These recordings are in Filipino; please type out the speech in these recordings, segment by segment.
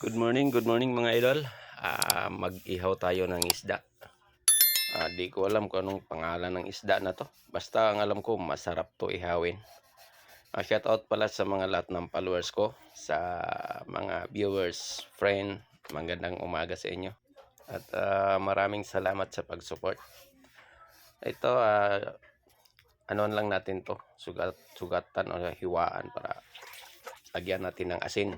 Good morning mga idol. Mag-ihaw tayo ng isda. Di ko alam kung anong pangalan ng isda na to. Basta ang alam ko, masarap to ihawin. Shout out pala sa mga lahat ng followers ko, sa mga viewers, friend. Magandang umaga sa inyo. At maraming salamat sa pag-support. Ito, ano lang natin to, sugatan o hiwaan para lagyan natin ng asin.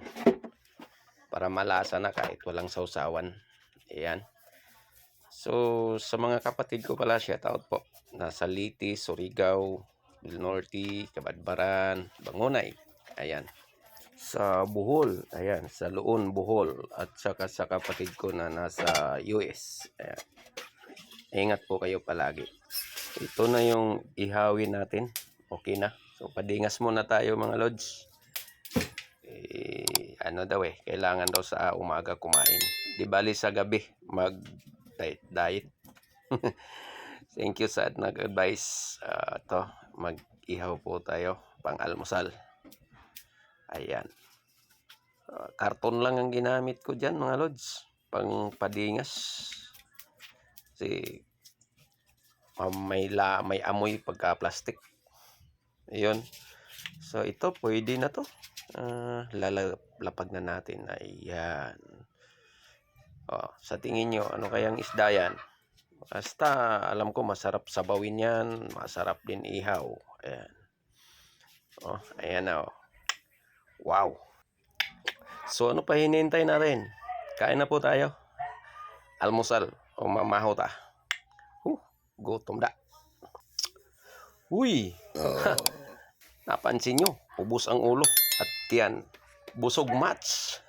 Para malasa na kahit walang sausawan. Ayan. So, sa mga kapatid ko pala, shout out po. Nasa Litis, Surigao, Del Norte, Cabadbaran, Bangunay. Ayan. Sa Bohol. Ayan. Sa Luon, Bohol. At saka sa kapatid ko na nasa US. Ayan. Ingat po kayo palagi. Ito na yung ihawin natin. Okay na. So, padingas muna tayo mga lods. Ano daw kailangan daw sa umaga kumain. Di bali sa gabi mag diet. Thank you sa nag-advise. Mag-ihaw po tayo pang almusal. Ayan. Karton lang ang ginamit ko dyan mga lods. Pang padingas. Kasi may amoy pagka plastic. Ayun. So ito pwede na to. Lalapag na natin. Ayan. Sa tingin nyo, ano kayang isda yan? Basta alam ko masarap sabawin yan. Masarap din ihaw. Ayan. Ayan na. Wow. So ano pa hinihintay na rin? Kain na po tayo. Almusal. O mamahaw ta. Gutom da. Uy. Napansin nyo, ubos ang ulo at yan, busog match.